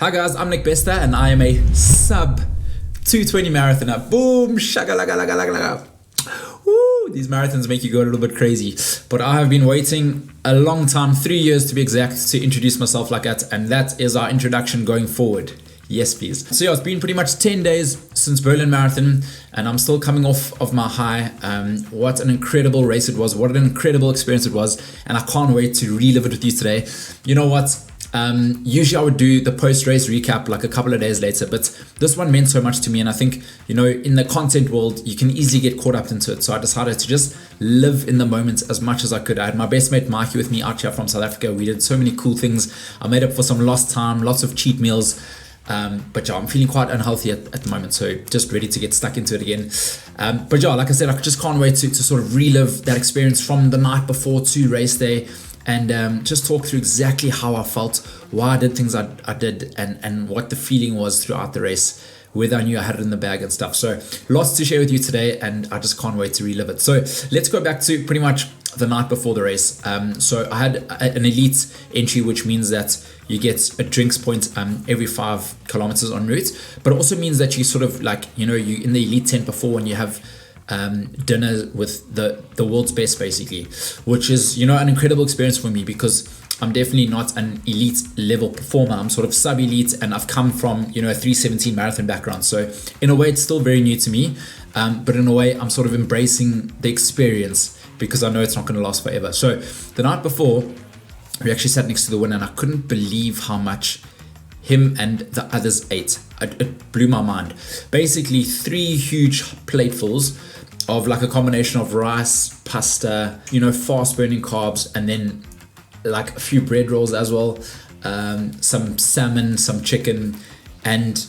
Hi guys, I'm Nick Bester and I am a sub 220 marathoner. Boom, shagalagalagalaga. Woo, these marathons make you go a little bit crazy. But I have been waiting a long time, 3 years to be exact, to introduce myself like that. And that is our introduction going forward. Yes, please. So yeah, it's been pretty much 10 days since Berlin Marathon and I'm still coming off of my high. What an incredible race it was. What an incredible experience it was. And I can't wait to relive it with you today. You know what? Usually I would do the post-race recap like a couple of days later, but this one meant so much to me, and I think, you know, in the content world you can easily get caught up into it, so I decided to just live in the moment as much as I could. I had my best mate Mikey with me out here from South Africa. We did so many cool things. I made up for some lost time, lots of cheat meals, but yeah, I'm feeling quite unhealthy at the moment, so just ready to get stuck into it again. But yeah, like I said, I just can't wait to sort of relive that experience from the night before to race day, and just talk through exactly how I felt, why I did things I did, and what the feeling was throughout the race, whether I knew I had it in the bag and stuff. So lots to share with you today, and I just can't wait to relive it. So let's go back to pretty much the night before the race. So I had an elite entry, which means that you get a drinks point every 5 kilometers en route, but it also means that you sort of like, you know, you in the elite tent before, when you have dinner with the world's best, basically, which is, you know, an incredible experience for me, because I'm definitely not an elite level performer. I'm sort of sub-elite, and I've come from, you know, a 317 marathon background, so in a way it's still very new to me, but in a way I'm sort of embracing the experience because I know it's not going to last forever. So the night before, we actually sat next to the winner, and I couldn't believe how much him and the others ate. It blew my mind. Basically 3 huge platefuls of like a combination of rice, pasta, you know, fast burning carbs, and then like a few bread rolls as well, some salmon, some chicken. And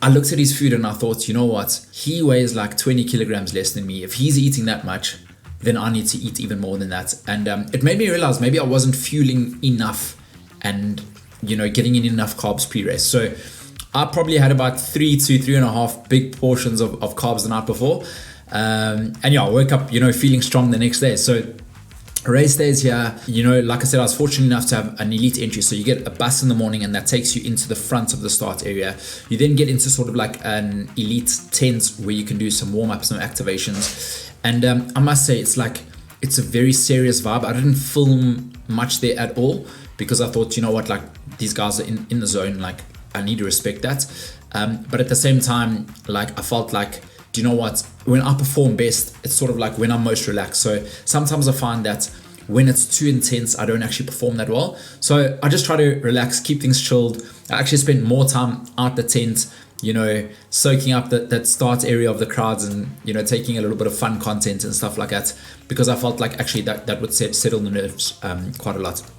I looked at his food and I thought, you know what, he weighs like 20 kilograms less than me. If he's eating that much, then I need to eat even more than that. And it made me realize maybe I wasn't fueling enough and, you know, getting in enough carbs pre-race. So I probably had about 3 to 3.5 big portions of carbs the night before. And yeah, I woke up, you know, feeling strong the next day. So race days here, you know, like I said, I was fortunate enough to have an elite entry. So you get a bus in the morning, and that takes you into the front of the start area. You then get into sort of like an elite tent where you can do some warm-ups, some activations. And I must say, it's a very serious vibe. I didn't film much there at all because I thought, you know what, like these guys are in the zone, like I need to respect that. But at the same time, like I felt like, do you know what, when I perform best, it's sort of like when I'm most relaxed. So sometimes I find that when it's too intense, I don't actually perform that well. So I just try to relax, keep things chilled. I actually spend more time out the tent, you know, soaking up that start area of the crowds, and, you know, taking a little bit of fun content and stuff like that, because I felt like actually that would settle the nerves quite a lot.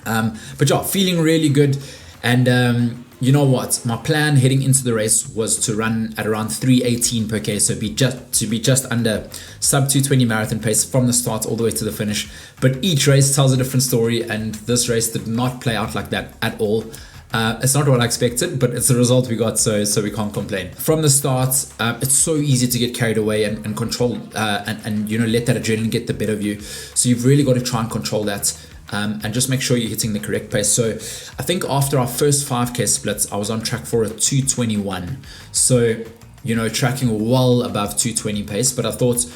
But yeah, feeling really good. And you know what, my plan heading into the race was to run at around 3:18 per k, so be just under sub 220 marathon pace from the start all the way to the finish. But each race tells a different story, and this race did not play out like that at all. It's not what I expected, but it's the result we got, so we can't complain. From the start, it's so easy to get carried away and control and you know, let that adrenaline get the better of you. So you've really got to try and control that. And just make sure you're hitting the correct pace. So I think after our first 5k splits, I was on track for a 221. So, you know, tracking well above 220 pace, but I thought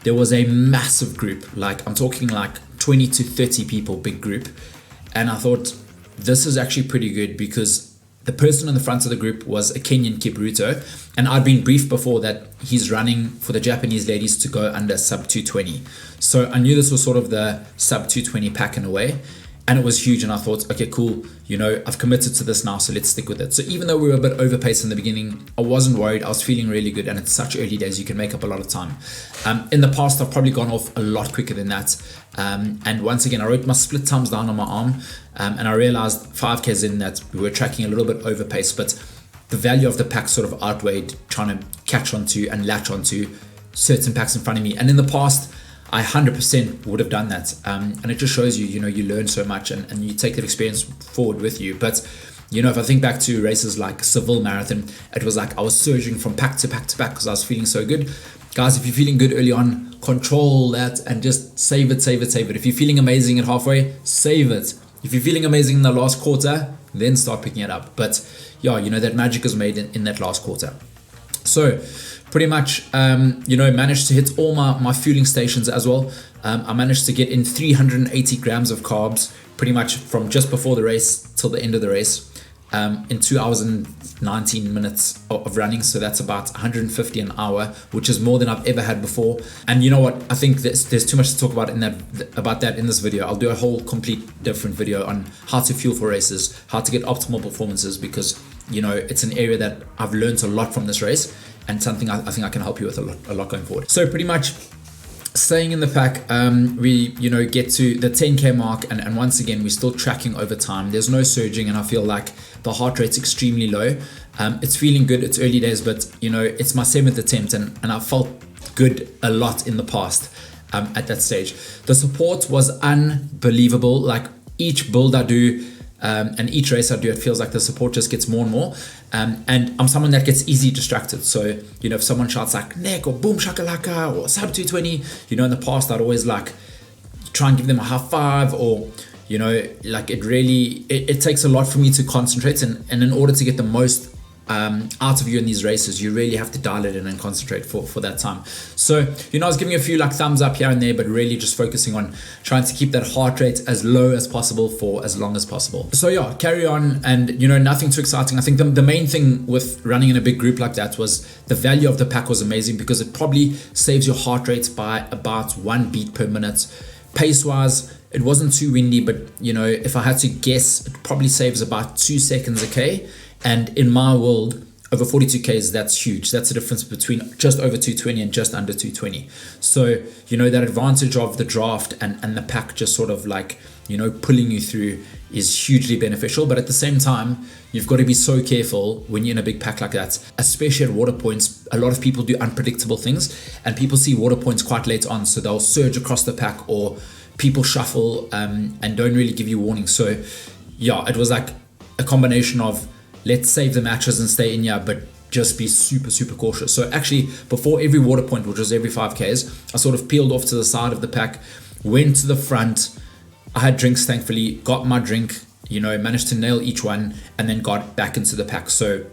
there was a massive group, like I'm talking like 20 to 30 people, big group. And I thought this is actually pretty good, because the person in the front of the group was a Kenyan Kipruto, and I'd been briefed before that he's running for the Japanese ladies to go under sub 220. So I knew this was sort of the sub 220 pack in a way, and it was huge. And I thought, okay, cool, you know, I've committed to this now, so let's stick with it. So even though we were a bit overpaced in the beginning, I wasn't worried. I was feeling really good, and it's such early days, you can make up a lot of time. In the past, I've probably gone off a lot quicker than that. And once again, I wrote my split times down on my arm, and I realized 5Ks in that we were tracking a little bit overpaced, but the value of the pack sort of outweighed trying to catch onto and latch onto certain packs in front of me. And in the past, I 100% would have done that. And it just shows you, you know, you learn so much, and you take that experience forward with you. But, you know, if I think back to races like Seville Marathon, it was like I was surging from pack to pack to pack because I was feeling so good. Guys, if you're feeling good early on, control that and just save it. If you're feeling amazing at halfway, save it. If you're feeling amazing in the last quarter, then start picking it up. But yeah, you know, that magic is made in that last quarter. So pretty much, you know, managed to hit all my fueling stations as well. I managed to get in 380 grams of carbs pretty much from just before the race till the end of the race, in 2 hours and 19 minutes of running. So that's about 150 an hour, which is more than I've ever had before. And you know what? I think there's too much to talk about about that in this video. I'll do a whole complete different video on how to fuel for races, how to get optimal performances, because you know, it's an area that I've learned a lot from this race, and something I think I can help you with a lot going forward. So pretty much staying in the pack, we, you know, get to the 10K mark, and once again, we're still tracking over time. There's no surging, and I feel like the heart rate's extremely low. It's feeling good. It's early days, but you know, it's my 7th attempt, and I felt good a lot in the past at that stage. The support was unbelievable. Like each build I do, and each race I do, it feels like the support just gets more and more. And I'm someone that gets easily distracted. So, you know, if someone shouts like neck or boom shakalaka or sub 220, you know, in the past I'd always like try and give them a high five, or, you know, like it takes a lot for me to concentrate. And in order to get the most out of you in these races, you really have to dial it in and concentrate for that time. So, you know, I was giving a few like thumbs up here and there, but really just focusing on trying to keep that heart rate as low as possible for as long as possible. So yeah, carry on, and you know, nothing too exciting. I think the main thing with running in a big group like that was the value of the pack was amazing, because it probably saves your heart rate by about 1 beat per minute. Pace wise, it wasn't too windy, but you know, if I had to guess, it probably saves about 2 seconds a K. And in my world, over 42Ks, that's huge. That's the difference between just over 220 and just under 220. So, you know, that advantage of the draft and the pack just sort of like, you know, pulling you through is hugely beneficial. But at the same time, you've got to be so careful when you're in a big pack like that, especially at water points. A lot of people do unpredictable things, and people see water points quite late on. So they'll surge across the pack, or people shuffle and don't really give you warning. So yeah, it was like a combination of, let's save the matches and stay in here, but just be super, super cautious. So actually, before every water point, which was every 5Ks, I sort of peeled off to the side of the pack, went to the front. I had drinks, thankfully, got my drink, you know, managed to nail each one, and then got back into the pack. So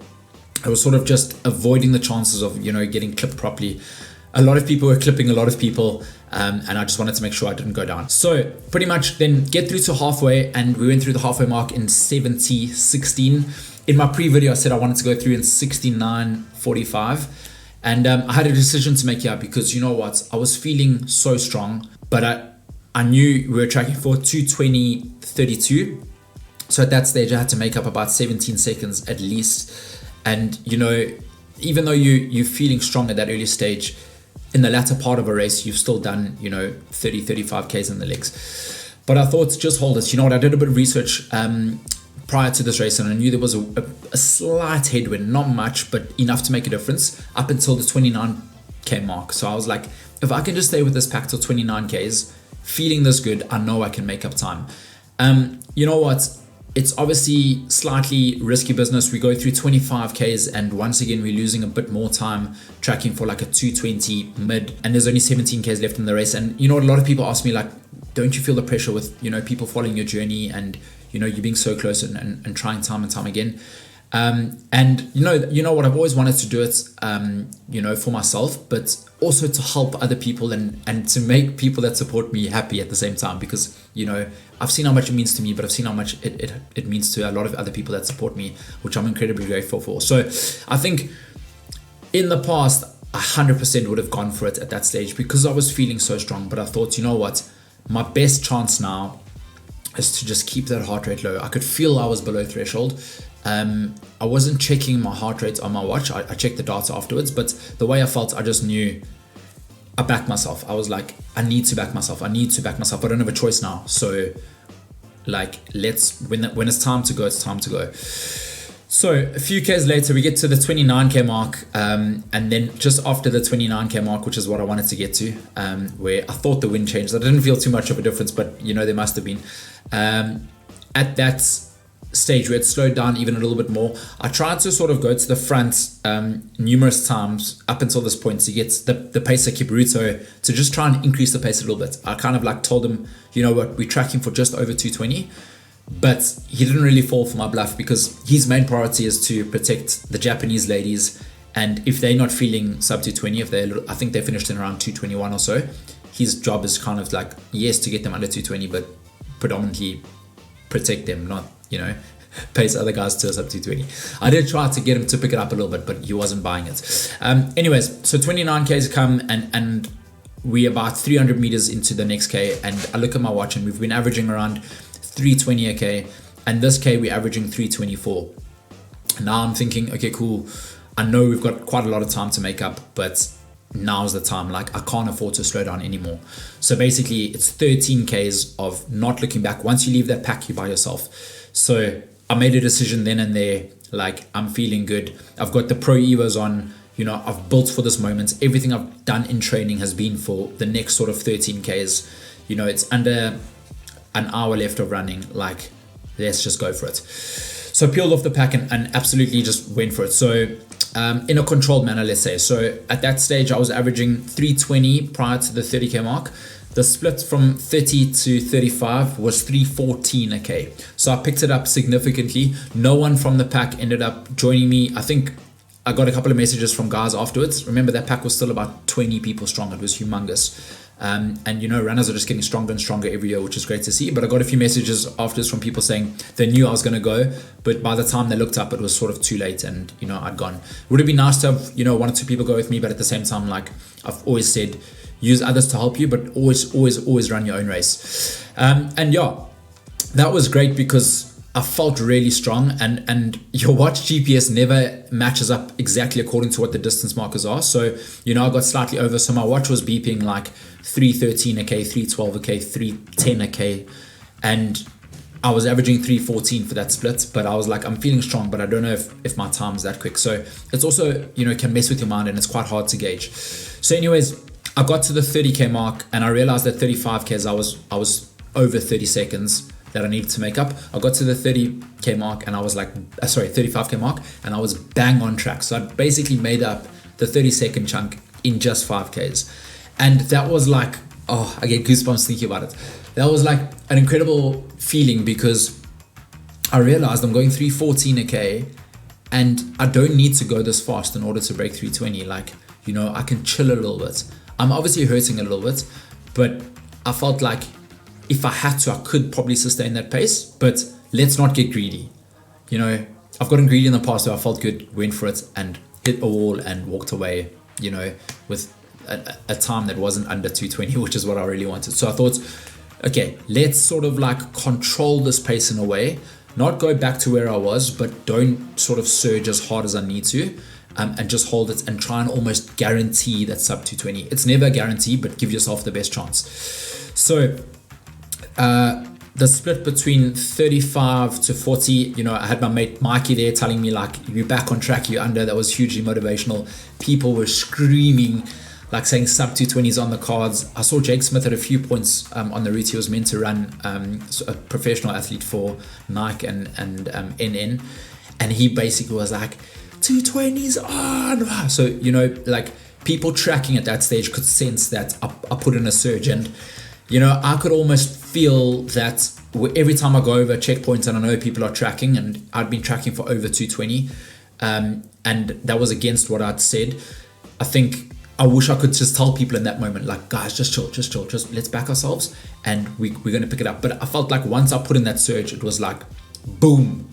I was sort of just avoiding the chances of, you know, getting clipped properly. A lot of people were clipping a lot of people, and I just wanted to make sure I didn't go down. So pretty much then get through to halfway, and we went through the halfway mark in 70:16. In my pre-video, I said I wanted to go through in 69:45, and I had a decision to make here, because you know what, I was feeling so strong, but I knew we were tracking for 2:20:32. So at that stage, I had to make up about 17 seconds at least. And you know, even though you're feeling strong at that early stage, in the latter part of a race, you've still done, you know, 35Ks in the legs. But I thought, just hold it. You know what, I did a bit of research prior to this race, and I knew there was a slight headwind, not much, but enough to make a difference up until the 29K mark. So I was like, if I can just stay with this pack till 29Ks, feeling this good, I know I can make up time. You know what? It's obviously slightly risky business. We go through 25Ks, and once again, we're losing a bit more time tracking for like a 220 mid, and there's only 17Ks left in the race. And you know what, a lot of people ask me like, don't you feel the pressure with, you know, people following your journey, and you know, you being so close and trying time and time again. And you know what, I've always wanted to do it, you know, for myself, but also to help other people and to make people that support me happy at the same time, because, you know, I've seen how much it means to me, but I've seen how much it means to a lot of other people that support me, which I'm incredibly grateful for. So I think in the past, 100% would have gone for it at that stage, because I was feeling so strong. But I thought, you know what, my best chance now is to just keep that heart rate low. I could feel I was below threshold. I wasn't checking my heart rate on my watch. I checked the data afterwards, but the way I felt, I just knew I backed myself. I was like, I need to back myself. I don't have a choice now. So like, when it's time to go, it's time to go. So a few Ks later, we get to the 29K mark, and then just after the 29K mark, which is what I wanted to get to, where I thought the wind changed. I didn't feel too much of a difference, but you know, there must have been. At that stage where it slowed down even a little bit more, I tried to sort of go to the front numerous times up until this point to get the pacer Kipruto to just try and increase the pace a little bit. I kind of like told him, you know what, we're tracking for just over 220. But he didn't really fall for my bluff because his main priority is to protect the Japanese ladies. And if they're not feeling sub 220, I think they finished in around 221 or so, his job is kind of like, yes, to get them under 220, but predominantly protect them, not, pace other guys to a sub 220. I did try to get him to pick it up a little bit, but he wasn't buying it. Anyways, so 29Ks come and we're about 300 meters into the next K, and I look at my watch and we've been averaging around 320 a K, and this K we're averaging 324. Now I'm thinking, okay, cool. I know we've got quite a lot of time to make up, but now's the time. Like, I can't afford to slow down anymore. So basically it's 13 Ks of not looking back. Once you leave that pack, you're by yourself. So I made a decision then and there, like, I'm feeling good. I've got the Pro Evos on, I've built for this moment. Everything I've done in training has been for the next sort of 13 Ks. It's under an hour left of running. Like, let's just go for it. So peeled off the pack and absolutely just went for it. So in a controlled manner, let's say. So at that stage, I was averaging 320 prior to the 30K mark. The split from 30 to 35 was 314 a K. So I picked it up significantly. No one from the pack ended up joining me. I think I got a couple of messages from guys afterwards. Remember, that pack was still about 20 people strong. It was humongous. And runners are just getting stronger and stronger every year, which is great to see. But I got a few messages afterwards from people saying they knew I was going to go, but by the time they looked up, it was sort of too late, and I'd gone. Would have been nice to have 1 or 2 people go with me, but at the same time, like I've always said, use others to help you, but always run your own race. And yeah, that was great because I felt really strong, and your watch GPS never matches up exactly according to what the distance markers are. So, I got slightly over. So my watch was beeping like 313 a K, 312 a K, 310 a K. And I was averaging 314 for that split, but I was like, I'm feeling strong, but I don't know if my time is that quick. So it's also, can mess with your mind, and it's quite hard to gauge. So anyways, I got to the 30K mark and I realized that 35Ks, I was over 30 seconds that I needed to make up. I got to the 30K mark and I was like, 35K mark, and I was bang on track. So I basically made up the 30-second chunk in just 5Ks. And that was like, I get goosebumps thinking about it. That was like an incredible feeling because I realized I'm going 314 a K and I don't need to go this fast in order to break 320. Like, I can chill a little bit. I'm obviously hurting a little bit, but I felt like if I had to, I could probably sustain that pace, but let's not get greedy. I've gotten greedy in the past, so I felt good, went for it and hit a wall and walked away, with a time that wasn't under 220, which is what I really wanted. So I thought, okay, let's sort of like control this pace in a way, not go back to where I was, but don't sort of surge as hard as I need to. And just hold it and try and almost guarantee that sub 220. It's never a guarantee, but give yourself the best chance. So the split between 35 to 40, I had my mate Mikey there telling me like, you're back on track, you're under. That was hugely motivational. People were screaming, like saying sub 220 is on the cards. I saw Jake Smith at a few points on the route. He was meant to run a professional athlete for Nike and NN. And he basically was like, 220's on. So, like people tracking at that stage could sense that I put in a surge, and, I could almost feel that every time I go over checkpoints and I know people are tracking, and I'd been tracking for over 220, and that was against what I'd said. I think I wish I could just tell people in that moment, like, guys, just chill, just let's back ourselves and we're going to pick it up. But I felt like once I put in that surge, it was like, boom.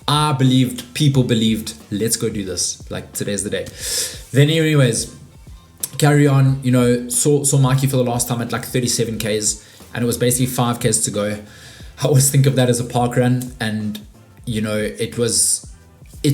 I believed, people believed, let's go do this. Like, today's the day. Then anyways, carry on, saw Mikey for the last time at like 37 Ks, and it was basically 5 Ks to go. I always think of that as a park run, and it was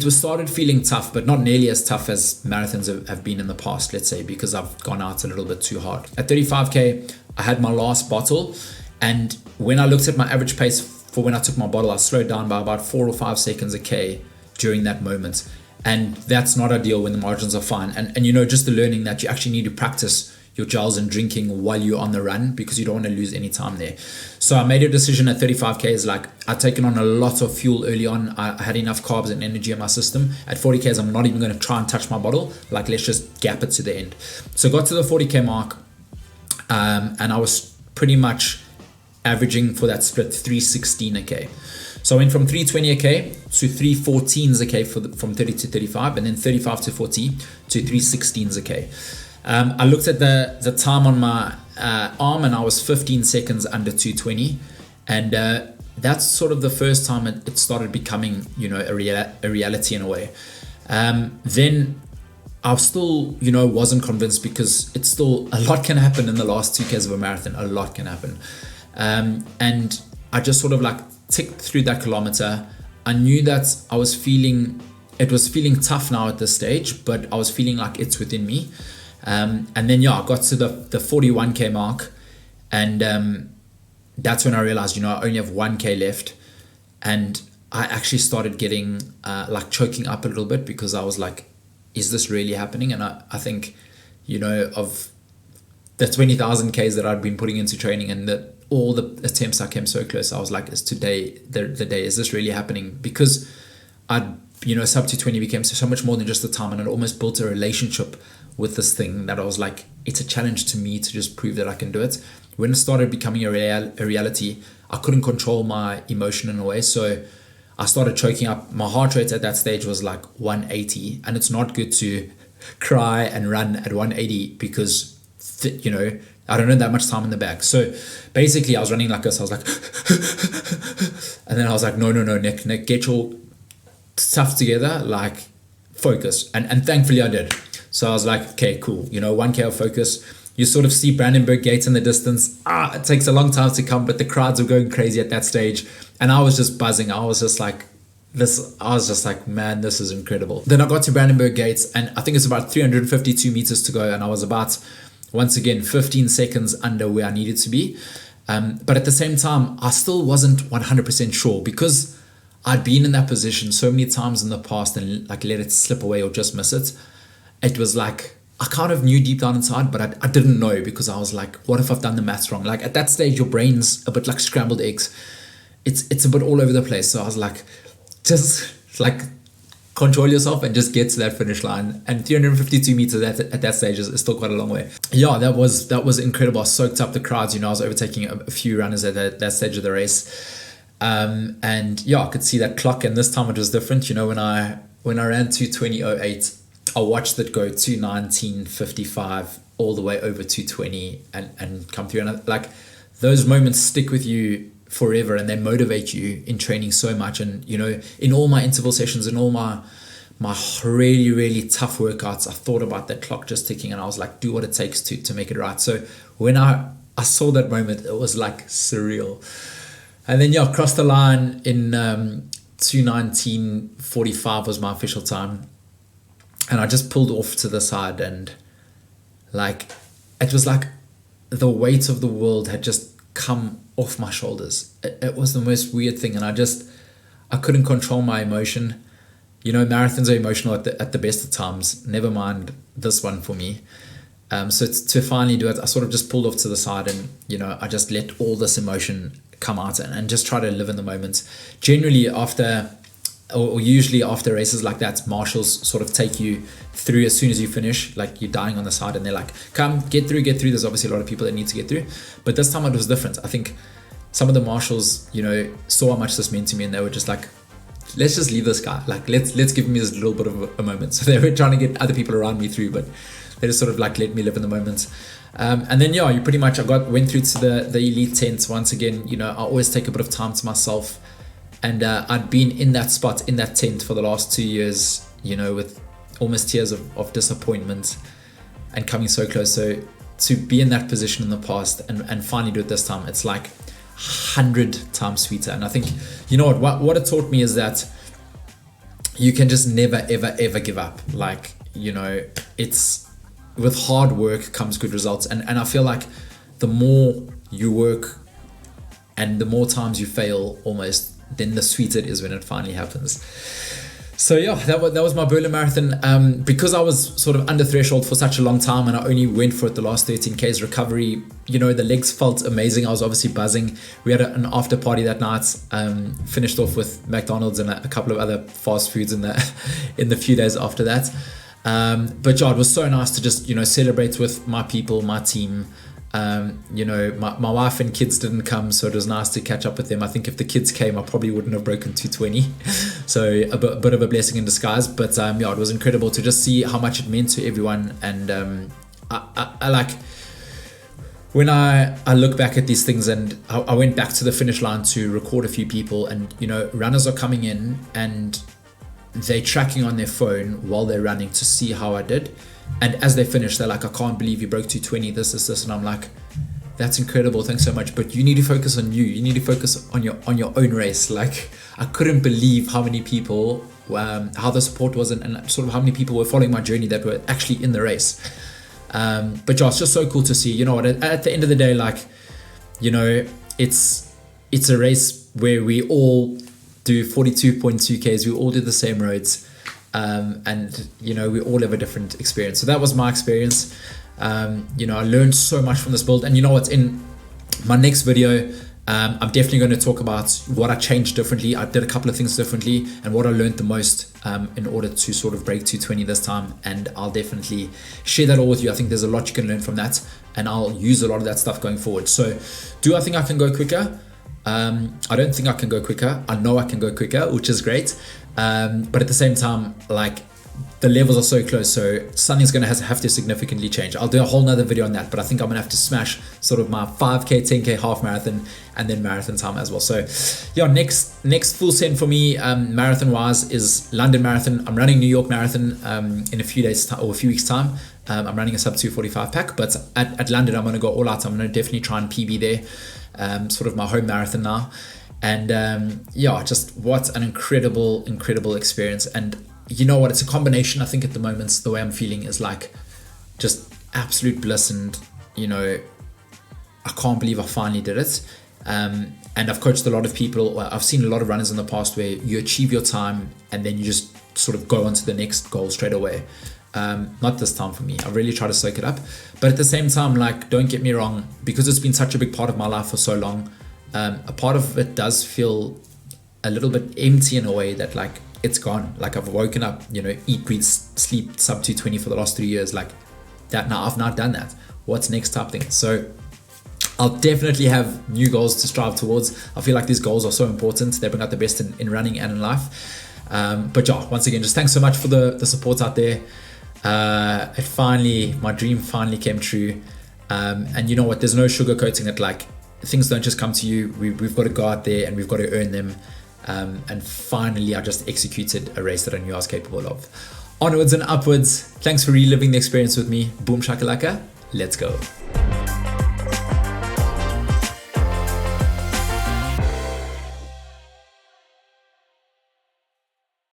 started feeling tough, but not nearly as tough as marathons have been in the past, let's say, because I've gone out a little bit too hard. At 35K, I had my last bottle, and when I looked at my average pace for when I took my bottle, I slowed down by about 4 or 5 seconds a K during that moment. And that's not ideal when the margins are fine. And just the learning that you actually need to practice your gels and drinking while you're on the run, because you don't want to lose any time there. So I made a decision at 35K is like, I'd taken on a lot of fuel early on. I had enough carbs and energy in my system. At 40Ks, I'm not even going to try and touch my bottle. Like, let's just gap it to the end. So got to the 40K mark, and I was pretty much averaging for that split 316 a K. So I went from 320 a K to 314s a K from 30 to 35, and then 35 to 40 to 316s a K. I looked at the time on my arm, and I was 15 seconds under 220, and that's sort of the first time it started becoming, a reality in a way. Then I still, wasn't convinced, because it's still, a lot can happen in the last 2Ks of a marathon. A lot can happen. And I just sort of like ticked through that kilometer. I knew that it was feeling tough now at this stage, but I was feeling like it's within me. And then, I got to the 41K mark, and that's when I realized, I only have 1K left. And I actually started getting like choking up a little bit, because I was like, is this really happening? And I think, of the 20,000 Ks that I'd been putting into training, and all the attempts I came so close, I was like, is today the day? Is this really happening? Because sub 220 became so much more than just the time, and I'd almost built a relationship with this thing that I was like, it's a challenge to me to just prove that I can do it. When it started becoming a reality, I couldn't control my emotion in a way. So I started choking up. My heart rate at that stage was like 180, and it's not good to cry and run at 180, because I don't know that much time in the bag. So basically I was running like this. I was like and then I was like, no, Nick, get your stuff together, like focus. And thankfully I did. So I was like, okay, cool, 1K of focus. You sort of see Brandenburg Gate in the distance. It takes a long time to come, but the crowds were going crazy at that stage. And I was just buzzing. I was just like, man, this is incredible. Then I got to Brandenburg Gates, and I think it's about 352 meters to go. And I was about, once again, 15 seconds under where I needed to be. But at the same time, I still wasn't 100% sure, because I'd been in that position so many times in the past and like let it slip away or just miss it. It was like, I kind of knew deep down inside, but I didn't know, because I was like, what if I've done the maths wrong? Like at that stage, your brain's a bit like scrambled eggs. It's a bit all over the place. So I was like, just like control yourself and just get to that finish line. And 352 meters at that stage is still quite a long way. Yeah, that was incredible. I soaked up the crowds. I was overtaking a few runners at that stage of the race. And I could see that clock, and this time it was different. When I ran 2:20.08, I watched it go 2:19.55 all the way over 2:20 and come through. And like those moments stick with you forever, and they motivate you in training so much. And in all my interval sessions and all my really, really tough workouts, I thought about that clock just ticking, and I was like, do what it takes to make it right. So when I saw that moment, it was like surreal. And then crossed the line in 2:19.45 was my official time. And I just pulled off to the side, and like it was like the weight of the world had just come off my shoulders. It was the most weird thing, and I couldn't control my emotion. Marathons are emotional at the best of times, never mind this one for me. So to finally do it, I sort of just pulled off to the side, and I just let all this emotion come out and just try to live in the moment. Generally usually after races like that, marshals sort of take you through as soon as you finish, like you're dying on the side, and they're like, come, get through. There's obviously a lot of people that need to get through, but this time it was different. I think some of the marshals, saw how much this meant to me, and they were just like, let's just leave this guy, like let's give me this little bit of a moment. So they were trying to get other people around me through, but they just sort of like let me live in the moment. And then you pretty much went through to the elite tent. Once again, I always take a bit of time to myself. And I'd been in that spot, in that tent for the last 2 years, with almost tears of disappointment and coming so close. So to be in that position in the past and finally do it this time, it's like 100 times sweeter. And I think, what it taught me is that you can just never, ever, ever give up. Like, it's with hard work comes good results. And I feel like the more you work and the more times you fail almost, then the sweeter it is when it finally happens. So that was my Berlin Marathon. Because I was sort of under threshold for such a long time, and I only went for it the last 13Ks recovery, the legs felt amazing. I was obviously buzzing. We had an after party that night, finished off with McDonald's and a couple of other fast foods in the few days after that. But it was so nice to just, celebrate with my people, my team, You know, my wife and kids didn't come, so it was nice to catch up with them. I think if the kids came, I probably wouldn't have broken 220. So a bit of a blessing in disguise. But yeah, it was incredible to just see how much it meant to everyone. And I like, when I look back at these things, and I went back to the finish line to record a few people, and, you know, runners are coming in and they're tracking on their phone while they're running to see how I did. And as they finish, they're like, I can't believe you broke 220, this. And I'm like, that's incredible. Thanks so much. But you need to focus on you. You need to focus on your own race. Like, I couldn't believe how many people, how the support was, and sort of how many people were following my journey that were actually in the race. But yeah, it's just so cool to see. You know what, at the end of the day, like, you know, it's a race where we all do 42.2 Ks. We all do the same roads. And, you know, we all have a different experience. So that was my experience. You know, I learned so much from this build. And you know what, in my next video, I'm definitely going to talk about what I changed differently. I did a couple of things differently, and what I learned the most in order to sort of break 220 this time. And I'll definitely share that all with you. I think there's a lot you can learn from that, and I'll use a lot of that stuff going forward. So do I think I can go quicker? I don't think I can go quicker. I know I can go quicker, which is great. But at the same time, like, the levels are so close, so something's going to have to significantly change. I'll do a whole nother video on that, but I think I'm going to have to smash sort of my 5K, 10K half marathon, and then marathon time as well. So yeah, next full send for me, marathon wise, is London Marathon. I'm running New York Marathon in a few days or a few weeks time. I'm running a sub 245 pack, but at London, I'm going to go all out. I'm going to definitely try and PB there, sort of my home marathon now. And yeah, just what an incredible experience. And you know what, it's a combination. I think at the moment, the way I'm feeling is like just absolute bliss, and, you know, I can't believe I finally did it. And I've coached a lot of people. I've seen a lot of runners in the past where you achieve your time and then you just sort of go on to the next goal straight away. Not this time for me. I really try to soak it up, but at the same time, like, don't get me wrong, because it's been such a big part of my life for so long, a part of it does feel a little bit empty in a way that, like, it's gone. Like, I've woken up, you know, eat, breathe, sleep sub 220 for the last 3 years. Like that, now I've not done that. What's next type thing? So I'll definitely have new goals to strive towards. I feel like these goals are so important. They bring out the best in running and in life. But yeah, once again, just thanks so much for the support out there. My dream finally came true. And you know what, there's no sugarcoating it. Like, things don't just come to you. We've got to go out there and we've got to earn them. And finally, I just executed a race that I knew I was capable of. Onwards and upwards. Thanks for reliving the experience with me. Boom shakalaka. Let's go.